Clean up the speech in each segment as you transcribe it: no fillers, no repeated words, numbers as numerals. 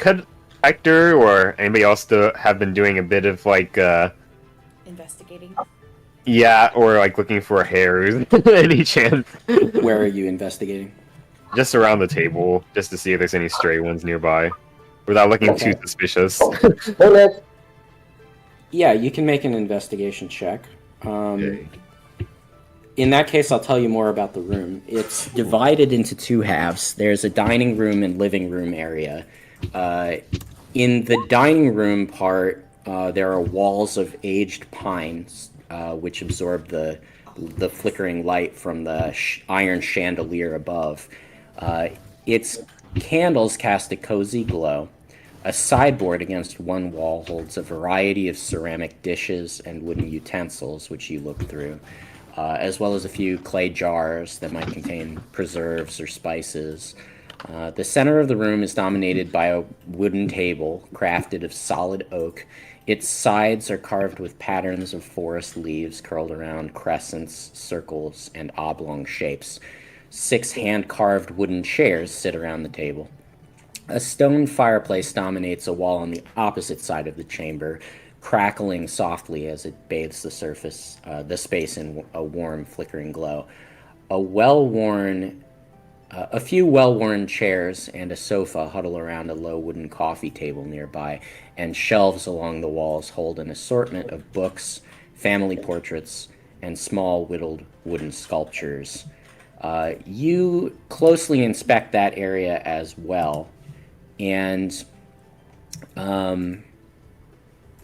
could Hector or anybody else have been doing a bit of like Investigating. yeah, or like looking for hairs any chance? Where are you investigating? Just around the table, just to see if there's any stray ones nearby, without looking too Okay. suspicious. Hey, Liz. Yeah, you can make an investigation check. Okay. In that case, I'll tell you more about the room. It's divided into two halves. There's a dining room and living room area. In the dining room part, there are walls of aged pines, which absorb the flickering light from the iron chandelier above. Its candles cast a cozy glow. A sideboard against one wall holds a variety of ceramic dishes and wooden utensils, which you look through, as well as a few clay jars that might contain preserves or spices. The center of the room is dominated by a wooden table crafted of solid oak. Its sides are carved with patterns of forest leaves curled around crescents, circles, and oblong shapes. 6 hand-carved wooden chairs sit around the table. A stone fireplace dominates a wall on the opposite side of the chamber, crackling softly as it bathes the space in a warm, flickering glow. A few well-worn chairs and a sofa huddle around a low wooden coffee table nearby, and shelves along the walls hold an assortment of books, family portraits, and small whittled wooden sculptures. You closely inspect that area as well, and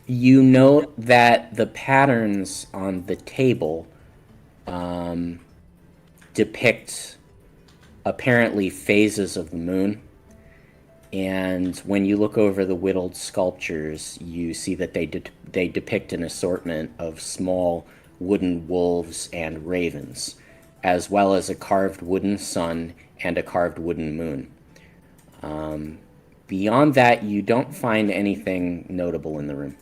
you note that the patterns on the table depict apparently phases of the moon. And when you look over the whittled sculptures, you see that they depict an assortment of small wooden wolves and ravens, as well as a carved wooden sun and a carved wooden moon. Beyond that, you don't find anything notable in the room.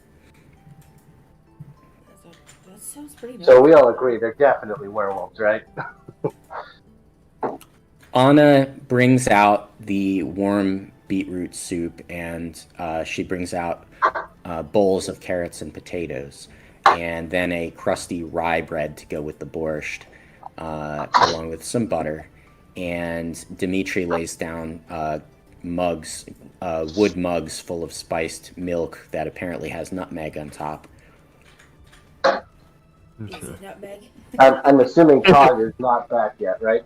That sounds pretty nice. So we all agree they're definitely werewolves, right? Anna brings out the warm beetroot soup, and she brings out bowls of carrots and potatoes, and then a crusty rye bread to go with the borscht, along with some butter. And Dimitri lays down wood mugs full of spiced milk that apparently has nutmeg on top. Is it nutmeg? I'm assuming Todd is not back yet, right?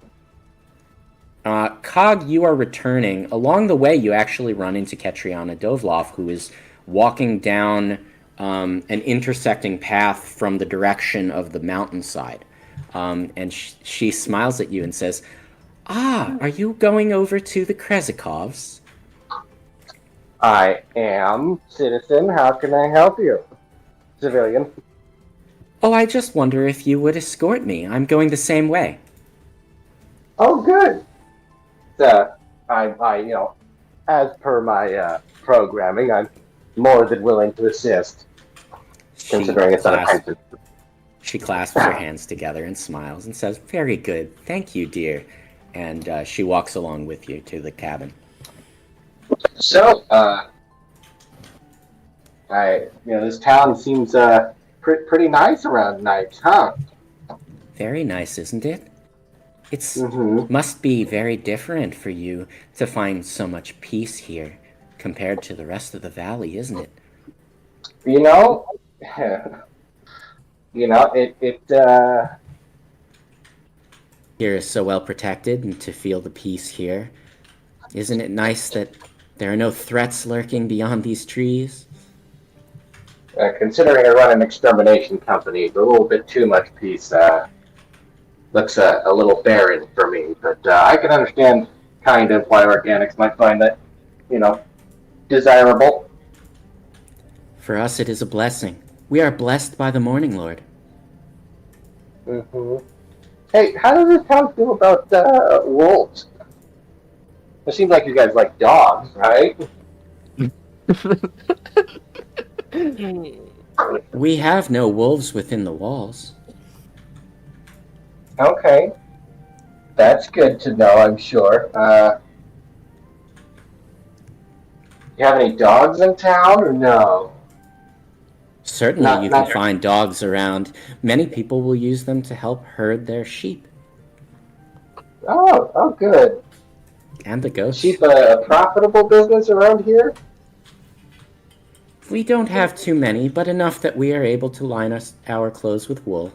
Cog, you are returning. Along the way, you actually run into Ketriana Dovlov, who is walking down an intersecting path from the direction of the mountainside. And she smiles at you and says, "Ah, are you going over to the Krezikovs?" I am, citizen. How can I help you? Civilian. "Oh, I just wonder if you would escort me. I'm going the same way." Oh, good. As per my programming, I'm more than willing to assist, considering it's unattended. She clasps her hands together and smiles and says, "Very good. Thank you, dear." And she walks along with you to the cabin. So, this town seems pretty nice around night, huh? Very nice, isn't it? It's Mm-hmm. must be very different for you to find so much peace here compared to the rest of the valley, isn't it? You know, Here is so well protected, and to feel the peace here. Isn't it nice that there are no threats lurking beyond these trees? considering I run an extermination company, a little bit too much peace looks a little barren for me. But I can understand kind of why organics might find that, desirable. For us, it is a blessing. We are blessed by the Morning Lord. Mm-hmm. Hey, how does this town feel about wolves? It seems like you guys like dogs, right? We have no wolves within the walls. Okay. That's good to know, I'm sure. You have any dogs in town or no? Certainly, you can find dogs around. Many people will use them to help herd their sheep. Oh, good. And the goats. Sheep a profitable business around here? We don't have too many, but enough that we are able to line our clothes with wool.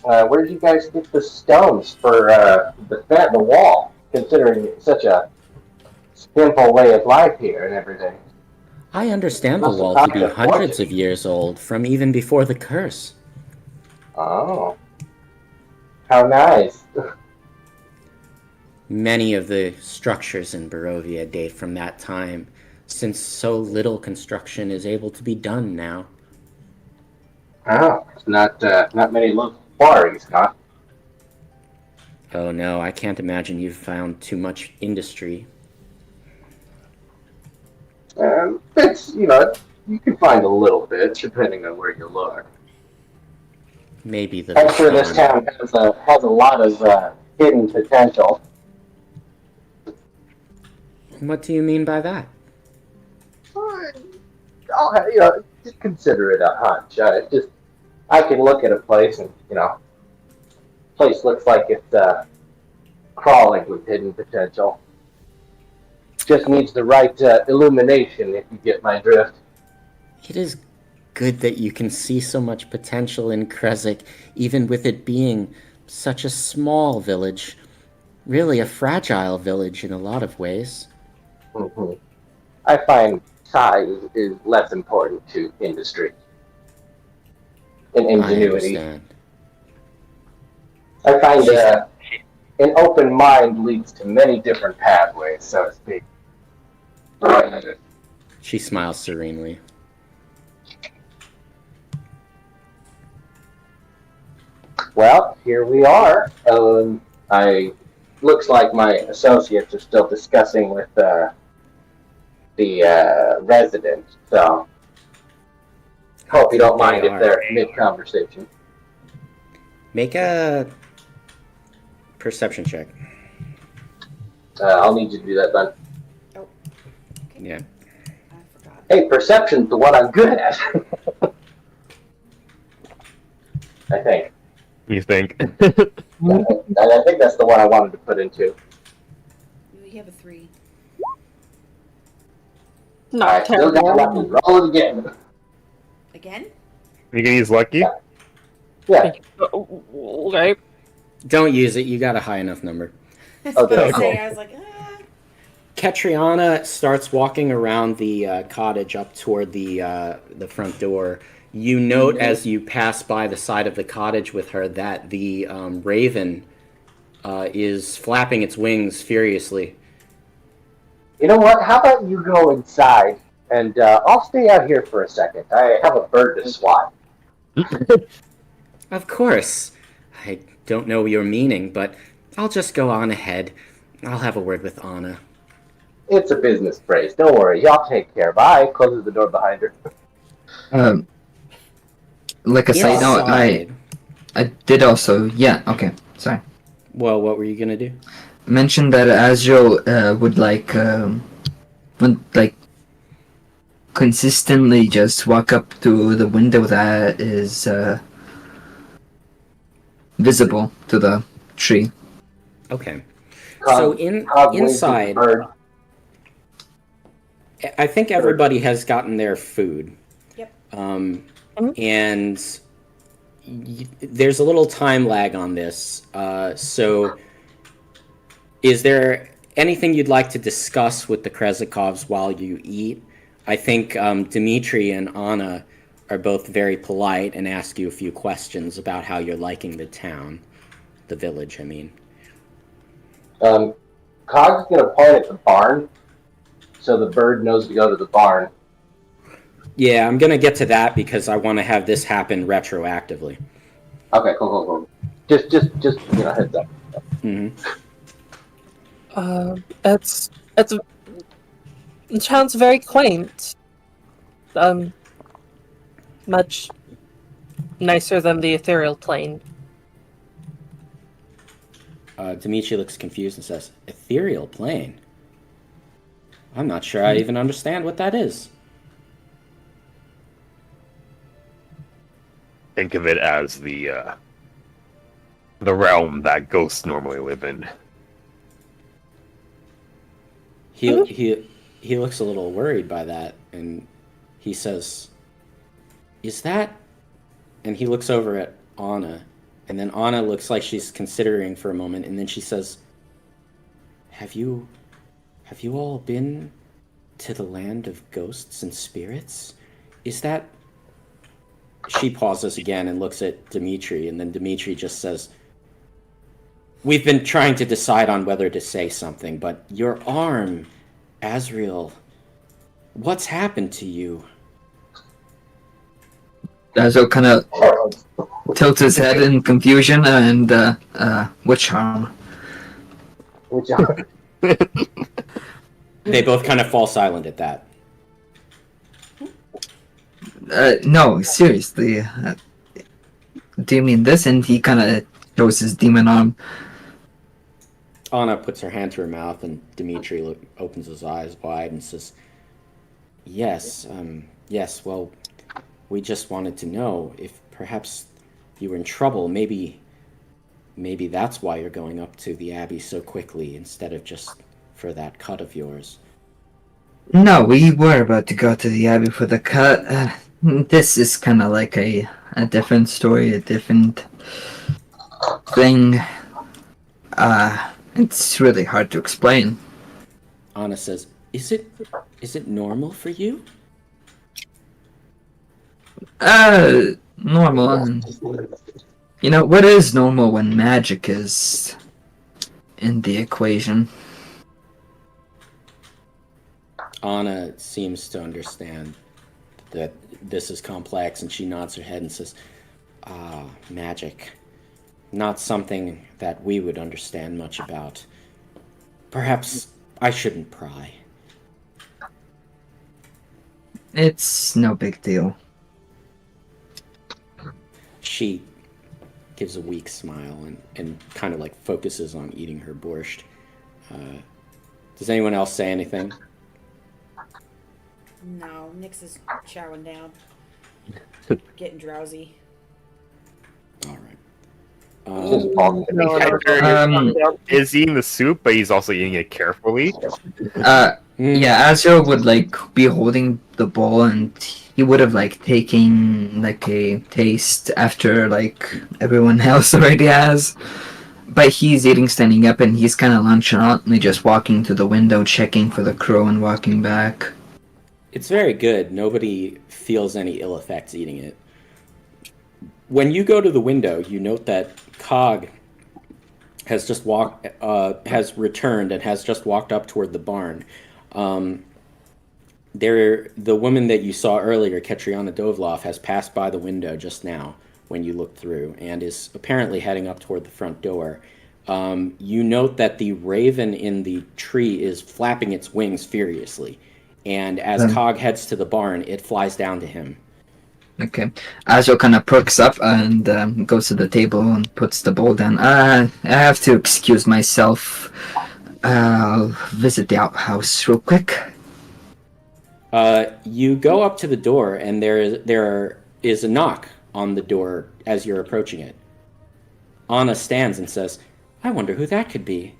Where did you guys get the stones for the wall? Considering it's such a simple way of life here and everything. I understand the wall to be hundreds of years old, from even before the curse. Oh. How nice. Many of the structures in Barovia date from that time, since so little construction is able to be done now. Oh, it's not many local quarries, huh? Oh no, I can't imagine you've found too much industry. It's, you can find a little bit, depending on where you look. Maybe the... I'm sure this town has a lot of hidden potential. What do you mean by that? Just consider it a hunch. I can look at a place and, place looks like it's crawling with hidden potential. Just needs the right illumination, if you get my drift. It is good that you can see so much potential in Krezk, even with it being such a small village. Really a fragile village in a lot of ways. Mm-hmm. I find size is less important to industry and ingenuity. I find an open mind leads to many different pathways, so to speak. She smiles serenely. Well, here we are. Looks like my associates are still discussing with the residents, so hope you don't mind if they're mid-conversation. Make a perception check. I'll need you to do that, then. Oh. Okay. Yeah. I forgot. Hey, perception's the one I'm good at. I think. You think? I think that's the one I wanted to put into. You have a 3. Not terrible. Still got lucky. Roll it again. Again? You can use lucky? Yeah. Okay. Don't use it. You got a high enough number. I was gonna say, I was like, Katriana starts walking around the cottage up toward the front door. You note as you pass by the side of the cottage with her that the raven is flapping its wings furiously. You know what? How about you go inside, and I'll stay out here for a second. I have a bird to swat. Of course. I don't know your meaning, but I'll just go on ahead. I'll have a word with Anna. It's a business phrase. Don't worry. Y'all take care. Bye. Closes the door behind her. Like a side note, I did also... Yeah, okay. Sorry. Well, what were you gonna do? Mention that Azrael would consistently just walk up to the window that is visible to the tree. Okay. So inside, I think everybody has gotten their food. Yep. And there's a little time lag on this. So is there anything you'd like to discuss with the Krezikovs while you eat? I think Dmitri and Anna are both very polite and ask you a few questions about how you're liking the town. The village, I mean. Cog's going to point at the barn, so the bird knows to go to the barn. Yeah, I'm going to get to that because I want to have this happen retroactively. Okay, cool. Just heads up. Mm-hmm. It sounds very quaint. Much nicer than the ethereal plane. Dimitri looks confused and says, "Ethereal plane? I'm not sure I even understand what that is. Think of it as the realm that ghosts normally live in. He looks a little worried by that, and he says, "Is that?" And he looks over at Anna, and then Anna looks like she's considering for a moment, and then she says, Have you all been to the land of ghosts and spirits? Is that..." She pauses again and looks at Dimitri, and then Dimitri just says, "We've been trying to decide on whether to say something, but your arm, Azriel, what's happened to you?" Dazzle kind of tilts his head in confusion and, which arm? Which are They both kind of fall silent at that. No, seriously. Do you mean this? And he kind of shows his demon arm. Anna puts her hand to her mouth, and Dimitri opens his eyes wide and says, yes, well, we just wanted to know if perhaps you were in trouble. Maybe that's why you're going up to the Abbey so quickly instead of just for that cut of yours." No, we were about to go to the Abbey for the cut. This is kind of like a different story, a different thing. It's really hard to explain. Anna says, Is it normal for you?" Normal. You know, what is normal when magic is in the equation? Anna seems to understand that this is complex, and she nods her head and says, magic. Not something that we would understand much about. Perhaps I shouldn't pry." It's no big deal. She gives a weak smile and kind of like focuses on eating her borscht. Does anyone else say anything? No, Nyx is chowing down. Getting drowsy. All right. Is eating the soup, but he's also eating it carefully. Yeah, Azrael would like be holding the bowl, and he would have like taken like a taste after like everyone else already has. But he's eating standing up, and he's kind of nonchalantly just walking to the window, checking for the crow, and walking back. It's very good. Nobody feels any ill effects eating it. When you go to the window, you note that Cog has just has returned and has just walked up toward the barn. The woman that you saw earlier, Ketriana Dovloff, has passed by the window just now when you looked through, and is apparently heading up toward the front door. You note that the raven in the tree is flapping its wings furiously, and as Cog heads to the barn, it flies down to him. Okay. Azrael kind of perks up and goes to the table and puts the bowl down. I have to excuse myself. I'll visit the outhouse real quick. You go up to the door, and there is a knock on the door as you're approaching it. Anna stands and says, "I wonder who that could be."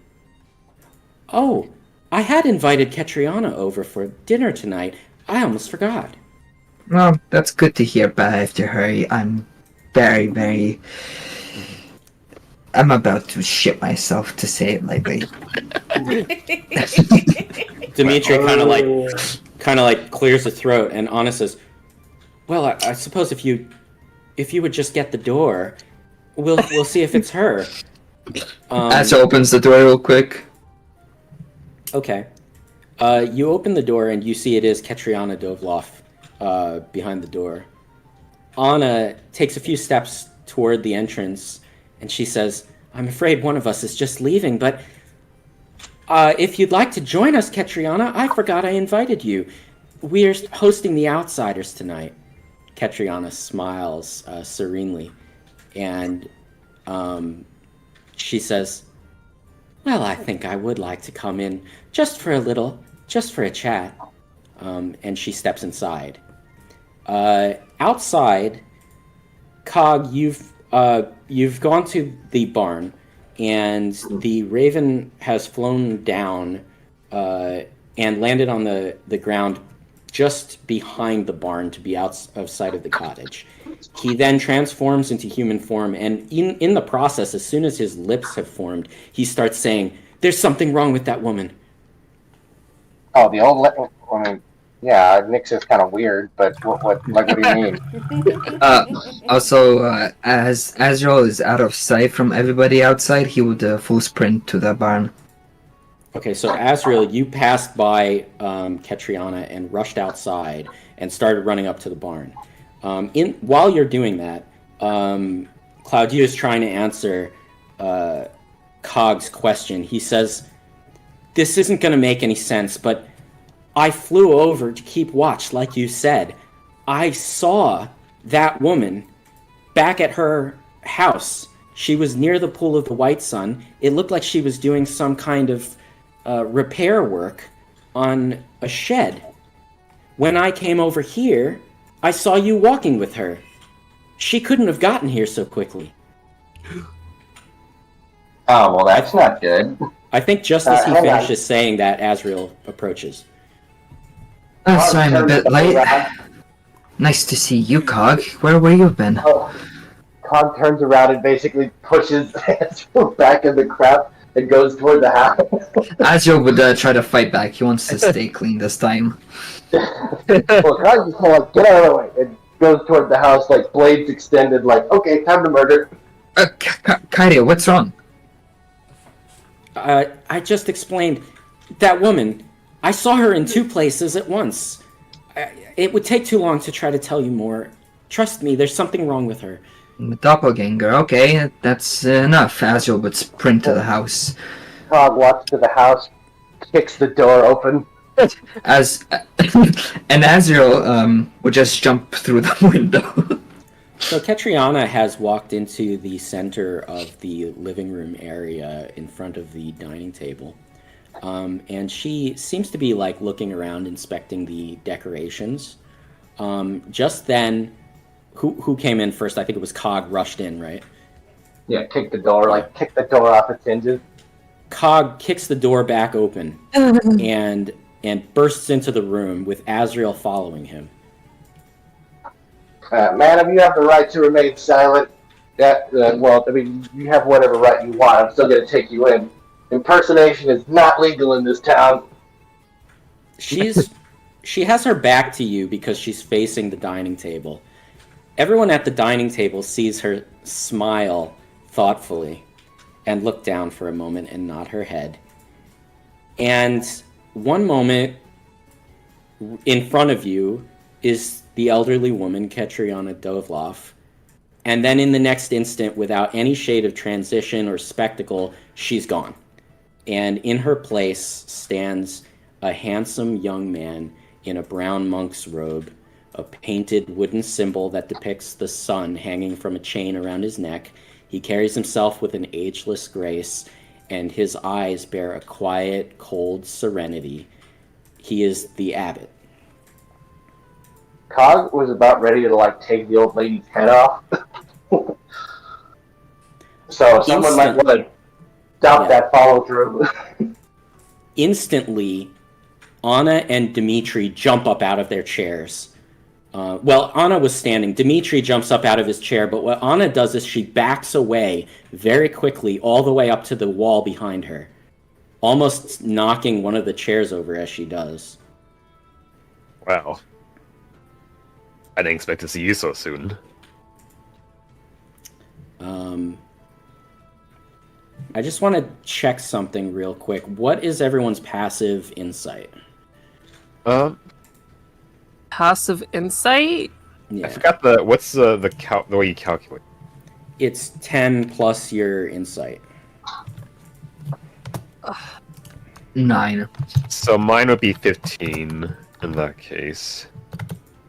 "Oh, I had invited Ketriana over for dinner tonight. I almost forgot." Well, that's good to hear, but I have to hurry. I'm very... I'm about to shit myself, to say it lightly. Dimitri kind of like clears his throat, and Anna says, "Well, I suppose if you would just get the door, we'll see if it's her." Azrael opens the door real quick. Okay. You open the door, and you see it is Ketriana Dovloff behind the door. Anna takes a few steps toward the entrance, and she says, "I'm afraid one of us is just leaving, but if you'd like to join us, Ketriana, I forgot I invited you. We're hosting the Outsiders tonight." Ketriana smiles serenely, and she says, "Well, I think I would like to come in just for a little just for a chat. And she steps inside. Outside, Cog, you've gone to the barn, and the raven has flown down and landed on the ground just behind the barn to be out of sight of the cottage. He then transforms into human form, and in the process, as soon as his lips have formed, he starts saying, "There's something wrong with that woman." Oh, the old. I mean, yeah, Nick's is kind of weird, but what do you mean? Also, as Azrael is out of sight from everybody outside, he would full sprint to the barn. Okay, so Azrael, you passed by Ketriana and rushed outside and started running up to the barn. While you're doing that, Claudia is trying to answer Cog's question. He says, "This isn't going to make any sense, but I flew over to keep watch, like you said. I saw that woman back at her house. She was near the pool of the White Sun. It looked like she was doing some kind of repair work on a shed. When I came over here, I saw you walking with her. She couldn't have gotten here so quickly." Oh, well, that's not good. I think just as he hang on. finishes saying that, Azrael approaches. Sorry, I'm a bit late. Nice to see you, Cog. Where were you been? Oh, Cog turns around and basically pushes Azrael back in the crap and goes toward the house. Azrael would try to fight back. He wants to stay clean this time. Well, Cog just kind of like, get out of the way, and goes toward the house, like, blades extended, like, okay, time to murder. Kairia, what's wrong? I just explained that woman. I saw her in 2 places at once. It would take too long to try to tell you more. Trust me, there's something wrong with her. Doppelganger, okay, that's enough. Azrael would sprint to the house. Cog walks to the house, kicks the door open. And Azrael would just jump through the window. So Ketriana has walked into the center of the living room area in front of the dining table. And she seems to be like looking around, inspecting the decorations. Just then, who came in first? I think it was Cog rushed in, right? Yeah, kick the door off its hinges. Cog kicks the door back open and bursts into the room with Azrael following him. Madam, you have the right to remain silent. Well, I mean, you have whatever right you want. I'm still going to take you in. Impersonation is not legal in this town. She has her back to you because she's facing the dining table. Everyone at the dining table sees her smile thoughtfully and look down for a moment and nod her head. And one moment in front of you is the elderly woman, Ketriana Dovloff. And then in the next instant, without any shade of transition or spectacle, she's gone. And in her place stands a handsome young man in a brown monk's robe, a painted wooden symbol that depicts the sun hanging from a chain around his neck. He carries himself with an ageless grace, and his eyes bear a quiet, cold serenity. He is the abbot. Cog was about ready to, like, take the old lady's head off. So someone might want to stop that follow through. Instantly, Anna and Dimitri jump up out of their chairs. Well, Anna was standing. Dimitri jumps up out of his chair, but what Anna does is she backs away very quickly all the way up to the wall behind her, almost knocking one of the chairs over as she does. Wow. I didn't expect to see you so soon. I just want to check something real quick. What is everyone's passive insight? Passive insight? Yeah. I forgot what's the way you calculate. It's 10 plus your insight. 9. So mine would be 15 in that case.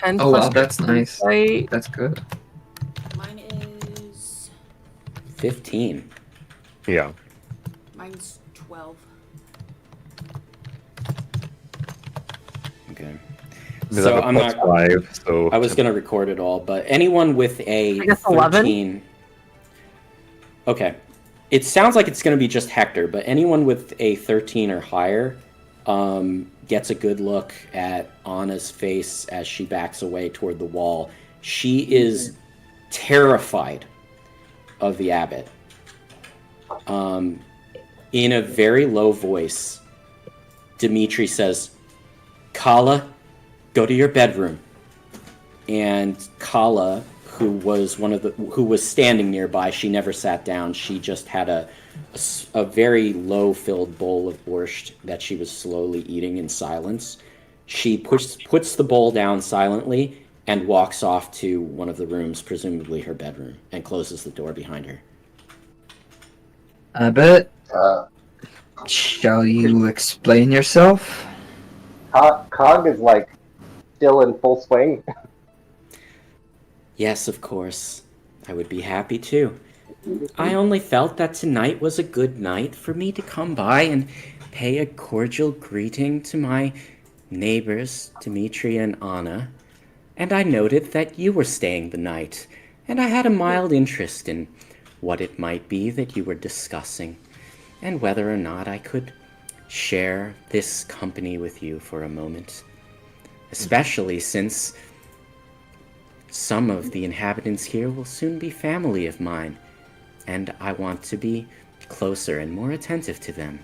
And Oh plus wow, that's nice. insight. That's good. Mine is 15. Yeah. mine's 12. Okay. Because So I have a I'm plus not. 5, so I was gonna record it all, but anyone with a I guess 11? 13. Okay. It sounds like it's gonna be just Hector, but anyone with a 13 or higher gets a good look at Anna's face as she backs away toward the wall. She is terrified of the abbot. In a very low voice, Dimitri says, Kala, go to your bedroom. And Kala, who was standing nearby, she never sat down. She just had a very low-filled bowl of borscht that she was slowly eating in silence. She puts the bowl down silently and walks off to one of the rooms, presumably her bedroom, and closes the door behind her. Abbott, Uh, shall you explain yourself? Cog is like still in full swing. Yes, of course. I would be happy to. I only felt that tonight was a good night for me to come by and pay a cordial greeting to my neighbors, Dmitri and Anna. And I noted that you were staying the night, and I had a mild interest in what it might be that you were discussing, and whether or not I could share this company with you for a moment. Especially since some of the inhabitants here will soon be family of mine, and I want to be closer and more attentive to them.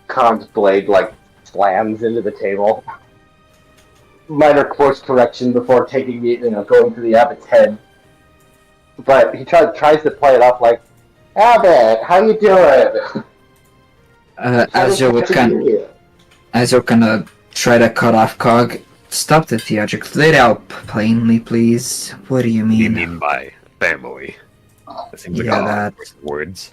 Cog's blade like slams into the table. Minor course correction before taking going to the abbot's head. But he tries to play it off like, Abbott, how you doing? Azure would kinda try to cut off Cog. Stop the theatrics. Lay it out plainly, please. What do you what do you mean? mean by family? That seems like Yeah, a lot that- of words.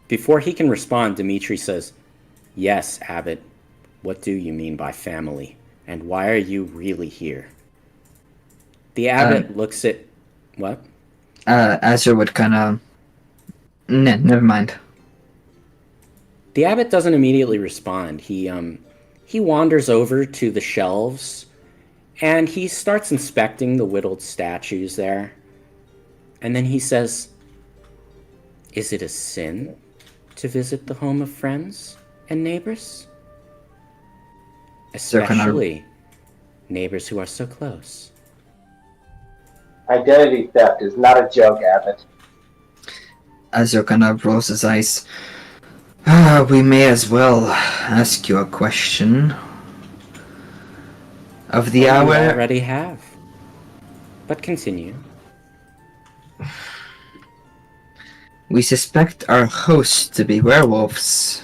Before he can respond, Dimitri says, Yes, Abbot, what do you mean by family? And why are you really here? The abbot looks at... What? Azure would kinda... never mind. The abbot doesn't immediately respond. He wanders over to the shelves, and he starts inspecting the whittled statues there. And then he says, Is it a sin to visit the home of friends and neighbors? Especially neighbors who are so close. Identity theft is not a joke, Abbott. Azure kinda rolls his eyes. We may as well ask you a question. Of the You hour... already have. But continue. We suspect our hosts to be werewolves.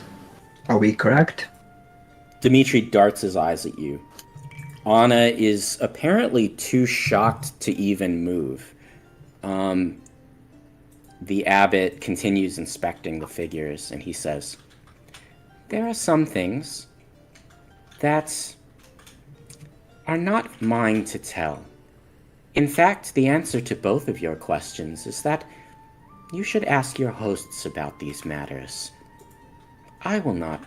Are we correct? Dimitri darts his eyes at you. Anna is apparently too shocked to even move. The abbot continues inspecting the figures, and he says, There are some things that are not mine to tell. In fact, the answer to both of your questions is that you should ask your hosts about these matters. I will not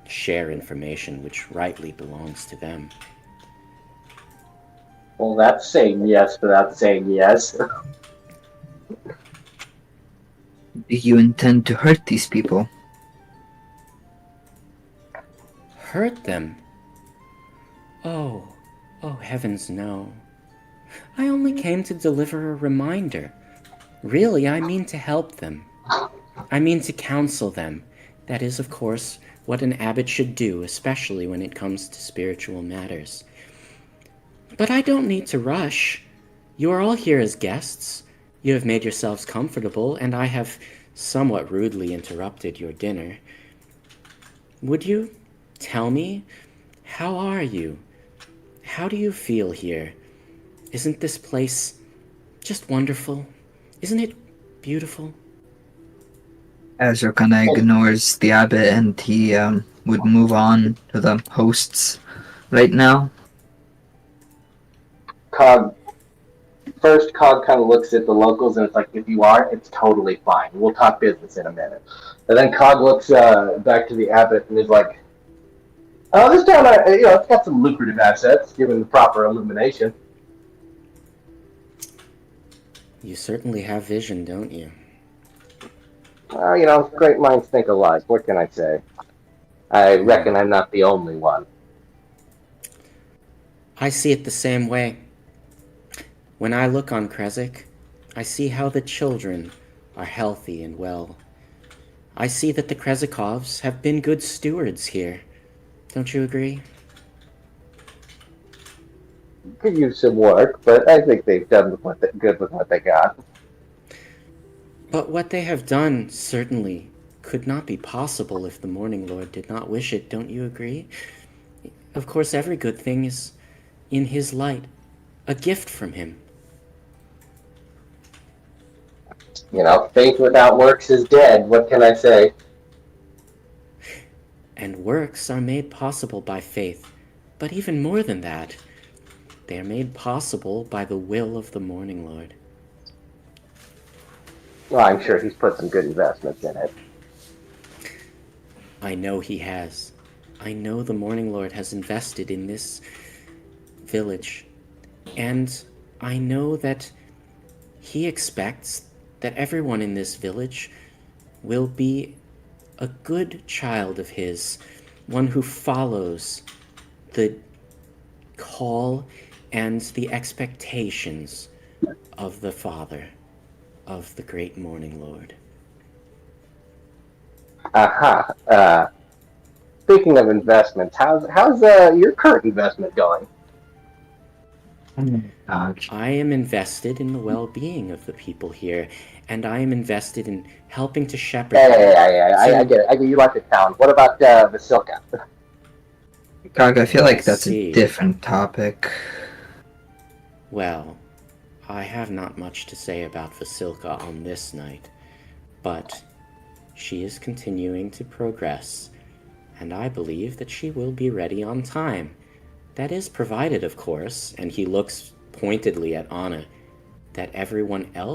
share information which rightly belongs to them. Well, that's saying yes without saying yes. Do you intend to hurt these people? Hurt them? Oh heavens no. I only came to deliver a reminder. Really, I mean to help them. I mean to counsel them. That is, of course, what an abbot should do, especially when it comes to spiritual matters. But I don't need to rush. You are all here as guests. You have made yourselves comfortable, and I have somewhat rudely interrupted your dinner. Would you tell me, how are you? How do you feel here? Isn't this place just wonderful? Isn't it beautiful? Azure kinda ignores the abbot and he would move on to the hosts right now. Cog first Cog kind of looks at the locals and it's like, if you are, it's totally fine. We'll talk business in a minute. And then Cog looks back to the abbot and is like, "Oh, this town, it's got some lucrative assets given the proper illumination." You certainly have vision, don't you? Great minds think alike. What can I say? I reckon I'm not the only one. I see it the same way. When I look on Kresik, I see how the children are healthy and well. I see that the Krezikovs have been good stewards here. Don't you agree? Could use some work, but I think they've done good with what they got. But what they have done certainly could not be possible if the Morning Lord did not wish it, don't you agree? Of course, every good thing is, in his light, a gift from him. Faith without works is dead. What can I say? And works are made possible by faith. But even more than that, they are made possible by the will of the Morning Lord. Well, I'm sure he's put some good investments in it. I know he has. I know the Morning Lord has invested in this village. And I know that he expects that everyone in this village will be a good child of his, one who follows the call and the expectations of the Father, of the great Morning Lord. Aha. Speaking of investments, how's your current investment going? I am invested in the well-being of the people here, and I am invested in helping to shepherd them. Yeah. I get it. I get you like the town. What about Vasilka? Cog, I feel like that's see. a different topic. Well, I have not much to say about Vasilka on this night, but she is continuing to progress, and I believe that she will be ready on time. That is provided, of course, and he looks pointedly at Anna, that everyone else